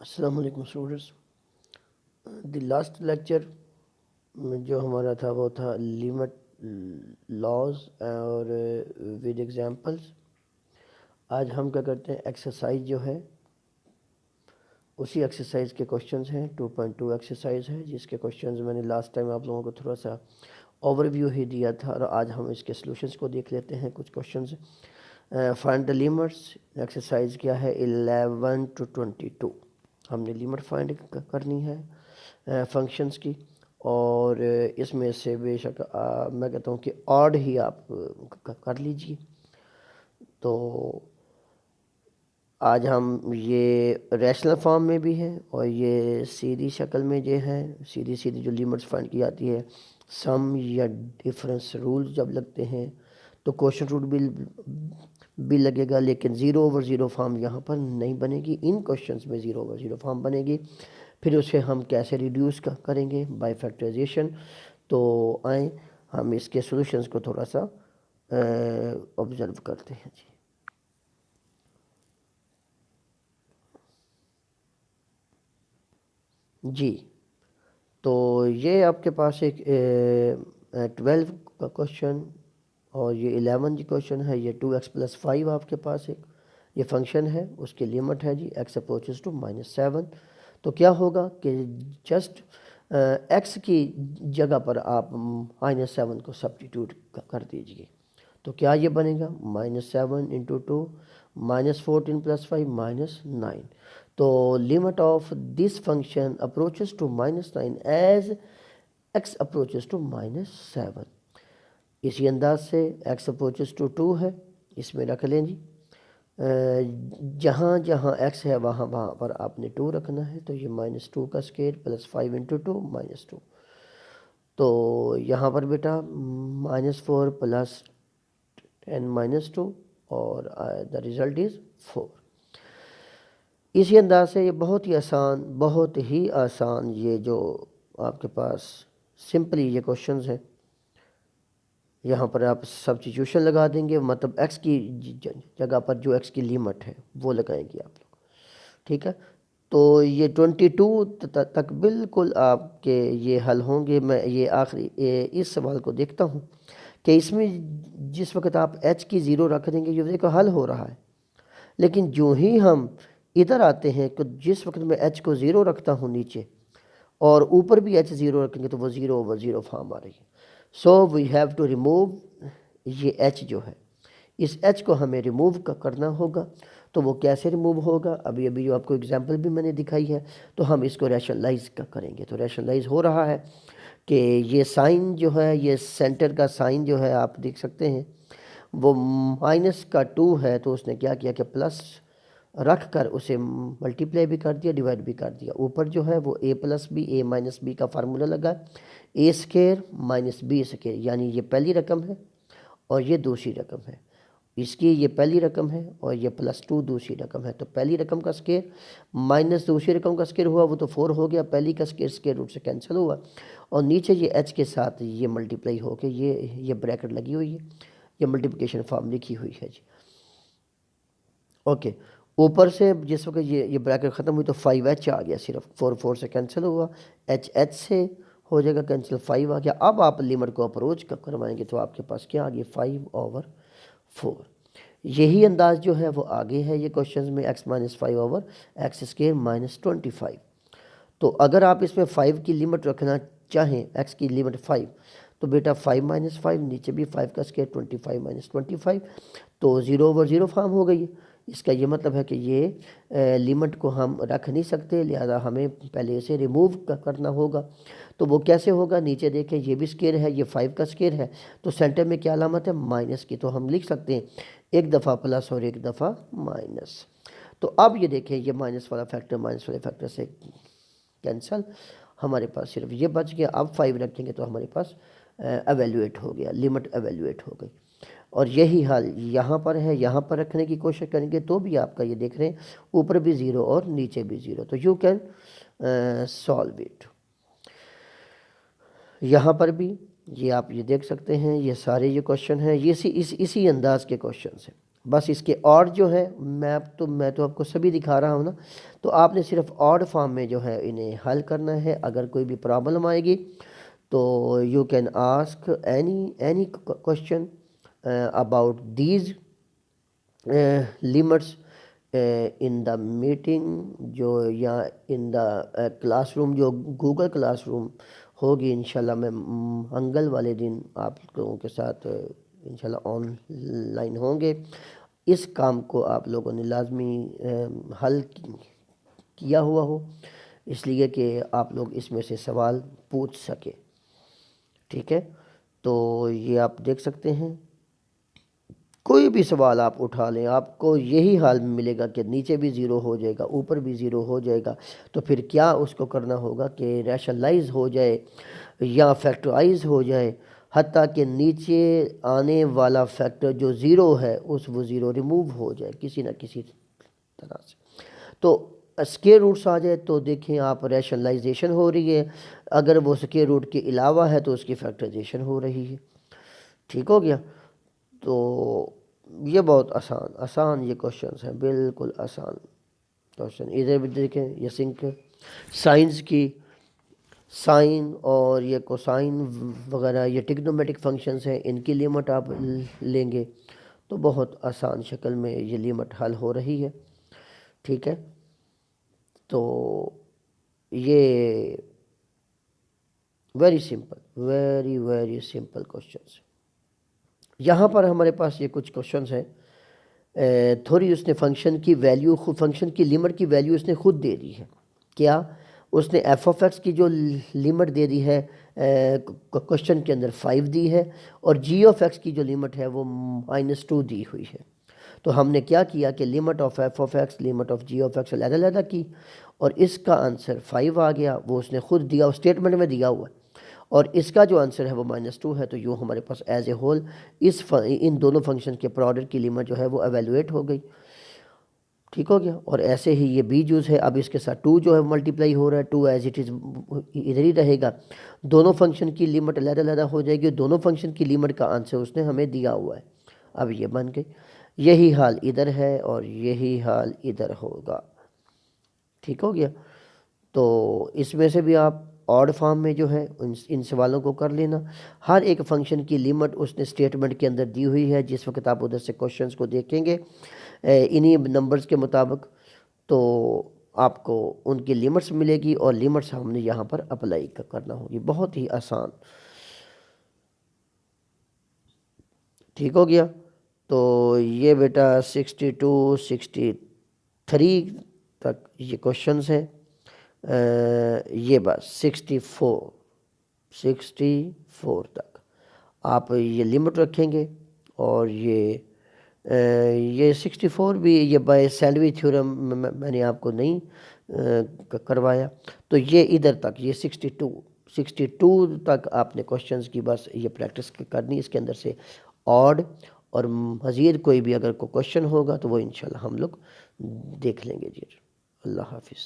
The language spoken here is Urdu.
السلام علیکم اسٹوڈنٹس. دی لاسٹ لیکچر جو ہمارا تھا وہ تھا لیمٹ لاز اور ود ایگزامپلس. آج ہم کیا کرتے ہیں، ایکسرسائز جو ہے اسی ایکسرسائز کے کوشچنز ہیں. 2.2 ایکسرسائز ہے جس کے کوشچنز میں نے لاسٹ ٹائم آپ لوگوں کو تھوڑا سا اوور ویو ہی دیا تھا، اور آج ہم اس کے سلوشنز کو دیکھ لیتے ہیں. کچھ questions find the limits. Exercise کیا ہے 11 to 22. ہم نے لیمٹ فائنڈ کرنی ہے فنکشنز کی، اور اس میں سے بے شک میں کہتا ہوں کہ آڈ ہی آپ کر لیجئے. تو آج ہم یہ ریشنل فارم میں بھی ہیں اور یہ سیدھی شکل میں جو ہے سیدھی جو لیمٹس فائنڈ کی جاتی ہے، سم یا ڈیفرنس رول جب لگتے ہیں تو کوشچن رول بھی لگے گا، لیکن 0/0 فارم یہاں پر نہیں بنے گی. ان کوشچنز میں 0/0 فارم بنے گی. پھر اسے ہم کیسے ریڈیوس کریں گے؟ By factorisation. تو آئیں ہم اس کے سولوشنز کو تھوڑا سا آبزرو کرتے ہیں. جی تو یہ آپ کے پاس ایک 12 کا کوشچن اور یہ 11 جی کوشچن ہے. یہ 2x+5 آپ کے پاس ایک یہ فنکشن ہے، اس کی لیمٹ ہے جی x approaches to -7. تو کیا ہوگا کہ جسٹ x کی جگہ پر آپ -7 کو سبسٹیٹیوٹ کر دیجئے. تو کیا یہ بنے گا؟ -7 × 2 -14 + 5 -9. تو limit of this function approaches to -9 as x approaches to -7. اسی انداز سے x approaches to 2 ہے، اس میں رکھ لیں جی. جہاں جہاں x ہے وہاں پر آپ نے 2 رکھنا ہے. تو یہ -2 کا اسکوائر + 5 × 2 -2. تو یہاں پر بیٹا -4 + 10 -2 اور the result is 4. اسی انداز سے یہ بہت ہی آسان یہ جو آپ کے پاس سمپلی یہ کوشچنز ہیں، یہاں پر آپ سبسٹیٹیوشن لگا دیں گے، مطلب x کی جگہ پر جو x کی لیمٹ ہے وہ لگائیں گے آپ لوگ. ٹھیک ہے، تو یہ 22 تک بالکل آپ کے یہ حل ہوں گے. میں یہ آخری اس سوال کو دیکھتا ہوں کہ اس میں جس وقت آپ h کی 0 رکھ دیں گے یہ دیکھو حل ہو رہا ہے. لیکن جو ہی ہم ادھر آتے ہیں کہ جس وقت میں h کو 0 رکھتا ہوں نیچے اور اوپر بھی h 0 رکھیں گے تو وہ 0/0 فارم آ رہی ہے. سو وی ہیو ٹو ریموو یہ h جو ہے، اس h کو ہمیں ریموو کرنا ہوگا. تو وہ کیسے ریموو ہوگا؟ ابھی جو آپ کو اگزامپل بھی میں نے دکھائی ہے. تو ہم اس کو ریشنلائز کریں گے. تو ریشنلائز ہو رہا ہے کہ یہ سائن جو ہے، یہ سینٹر کا سائن جو ہے آپ دیکھ سکتے ہیں وہ -2 ہے. تو اس نے کیا کیا کہ پلس رکھ کر اسے ملٹیپلائی بھی کر دیا، ڈیوائڈ بھی کر دیا. اوپر جو ہے وہ a+b a-b کا فارمولا لگا، a² - b²، یعنی یہ پہلی رقم ہے اور یہ دوسری رقم ہے. اس کی یہ پہلی رقم ہے اور یہ +2 دوسری رقم ہے. تو پہلی رقم کا اسکوائر مائنس دوسری رقم کا اسکوائر ہوا وہ تو 4 ہو گیا. پہلی کا اسکوائر روٹ سے کینسل ہوا، اور نیچے یہ h کے ساتھ یہ ملٹیپلائی ہو کے یہ بریکٹ لگی ہوئی ہے، یہ ملٹیپلیکیشن فارم لکھی ہوئی ہے جی. اوکے، اوپر سے جس وقت یہ بریکٹ ختم ہوئی تو 5h آ گیا. صرف 4 سے کینسل ہوا، h سے ہو جائے گا کینسل، 5 آ گیا. اب آپ لیمٹ کو اپروچ کروائیں گے تو آپ کے پاس کیا آ گیا؟ 5/4. یہی انداز جو ہے وہ آگے ہے یہ کوشچنز میں، x - 5/x² - 25. تو اگر آپ اس میں 5 کی لیمٹ رکھنا چاہیں، x کی لیمٹ 5، تو بیٹا 5 - 5 نیچے بھی 5 کا اسکوائر 25 - 25. تو 0/0 فارم ہو گئی. اس کا یہ مطلب ہے کہ یہ لیمٹ کو ہم رکھ نہیں سکتے، لہذا ہمیں پہلے اسے ریموو کرنا ہوگا. تو وہ کیسے ہوگا؟ نیچے دیکھیں یہ بھی اسکوائر ہے، یہ 5 کا اسکوائر ہے. تو سینٹر میں کیا علامت ہے؟ مائنس کی. تو ہم لکھ سکتے ہیں ایک دفعہ پلس اور ایک دفعہ مائنس. تو اب یہ دیکھیں یہ مائنس والا فیکٹر مائنس والے فیکٹر سے کینسل، ہمارے پاس صرف یہ بچ گیا. اب 5 رکھیں گے تو ہمارے پاس ایویلویٹ ہو گیا، لیمٹ ایویلویٹ ہو گئی. اور یہی حال یہاں پر ہے، یہاں پر رکھنے کی کوشش کریں گے تو بھی آپ کا یہ دیکھ رہے ہیں اوپر بھی 0 اور نیچے بھی 0. تو یو کین سالو اٹ. یہاں پر بھی یہ آپ یہ دیکھ سکتے ہیں، یہ سارے یہ کوشچن ہیں، یہ اسی انداز کے کوشچنز ہیں. بس اس کے اور جو ہے میں تو آپ کو سبھی دکھا رہا ہوں نا، تو آپ نے صرف آڈ فارم میں جو ہے انہیں حل کرنا ہے. اگر کوئی بھی پرابلم آئے گی تو you can ask any question about these limits in the meeting جو یا ان دا کلاس روم، جو گوگل کلاس روم ہوگی انشاءاللہ. میں منگل والے دن آپ لوگوں کے ساتھ انشاءاللہ آن لائن ہوں گے. اس کام کو آپ لوگوں نے لازمی حل کیا ہوا ہو، اس لیے کہ آپ لوگ اس میں سے سوال پوچھ سکے. ٹھیک ہے، تو یہ آپ دیکھ سکتے ہیں کوئی بھی سوال آپ اٹھا لیں آپ کو یہی حال ملے گا کہ نیچے بھی زیرو ہو جائے گا، اوپر بھی زیرو ہو جائے گا. تو پھر کیا اس کو کرنا ہوگا کہ ریشنلائز ہو جائے یا فیکٹرائز ہو جائے، حتیٰ کہ نیچے آنے والا فیکٹر جو زیرو ہے وہ زیرو ریموو ہو جائے کسی نہ کسی طرح سے. تو اسکیئر روٹس آ جائے تو دیکھیں آپ ریشنلائزیشن ہو رہی ہے، اگر وہ اسکیئر روٹ کے علاوہ ہے تو اس کی فیکٹرائزیشن ہو رہی ہے. ٹھیک ہو گیا. تو یہ بہت آسان یہ کوشچنس ہیں، بالکل آسان کوشچن. ادھر بھی دیکھیں یہ سنک سائنس کی سائن اور یہ کوسائن وغیرہ یہ ٹیگنومیٹک فنکشنز ہیں، ان کی لیمٹ آپ لیں گے تو بہت آسان شکل میں یہ لیمٹ حل ہو رہی ہے. ٹھیک ہے، تو یہ ویری سمپل کوشچنس. یہاں پر ہمارے پاس یہ کچھ کوشچنس ہیں. تھوڑی اس نے فنکشن کی ویلیو فنکشن کی لیمٹ کی ویلیو اس نے خود دے دی ہے. کیا اس نے ایف آف ایکس کی جو لیمٹ دے دی ہے کوشچن کے اندر 5 دی ہے، اور جی آف ایکس کی جو لیمٹ ہے وہ -2 دی ہوئی ہے. تو ہم نے کیا کیا کہ limit of f of x limit of g of x علیحدہ علیحدہ کی، اور اس کا آنسر 5 آ گیا. وہ اس نے خود دیا، اسٹیٹمنٹ میں دیا ہوا ہے، اور اس کا جو آنسر ہے وہ -2 ہے. تو یوں ہمارے پاس ایز اے ہول ان دونوں فنکشن کے پروڈکٹ کی لیمٹ جو ہے وہ ایویلویٹ ہو گئی. ٹھیک ہو گیا. اور ایسے ہی یہ بی جوز ہے، اب اس کے ساتھ 2 جو ہے ملٹیپلائی ہو رہا ہے، 2 ایز اٹ از ادھر ہی رہے گا. دونوں فنکشن کی لیمٹ علیحدہ علیحدہ ہو جائے گی، دونوں فنکشن کی لیمٹ کا آنسر اس نے ہمیں دیا ہوا ہے. اب یہ بن گئی. یہی حال ادھر ہے اور یہی حال ادھر ہوگا. ٹھیک ہو گیا. تو اس میں سے بھی آپ آڈ فارم میں جو ہے ان سوالوں کو کر لینا. ہر ایک فنکشن کی لیمٹ اس نے سٹیٹمنٹ کے اندر دی ہوئی ہے. جس وقت آپ ادھر سے کوشچنس کو دیکھیں گے انہی نمبرز کے مطابق، تو آپ کو ان کی لیمٹس ملے گی، اور لیمٹس ہم نے یہاں پر اپلائی کرنا ہوگی. بہت ہی آسان. ٹھیک ہو گیا. تو یہ بیٹا 62 63 تک یہ کوشچنس ہیں. یہ بس 64 تک آپ یہ لیمٹ رکھیں گے. اور یہ 64 بھی یہ بائی سینڈوچ تھیورم میں نے آپ کو نہیں کروایا. تو یہ ادھر تک یہ 62 تک آپ نے کوشچنس کی بس یہ پریکٹس کرنی. اس کے اندر سے آڈ اور مزید کوئی بھی اگر کوئی کوشچن ہوگا تو وہ انشاءاللہ ہم لوگ دیکھ لیں گے. جی اللہ حافظ.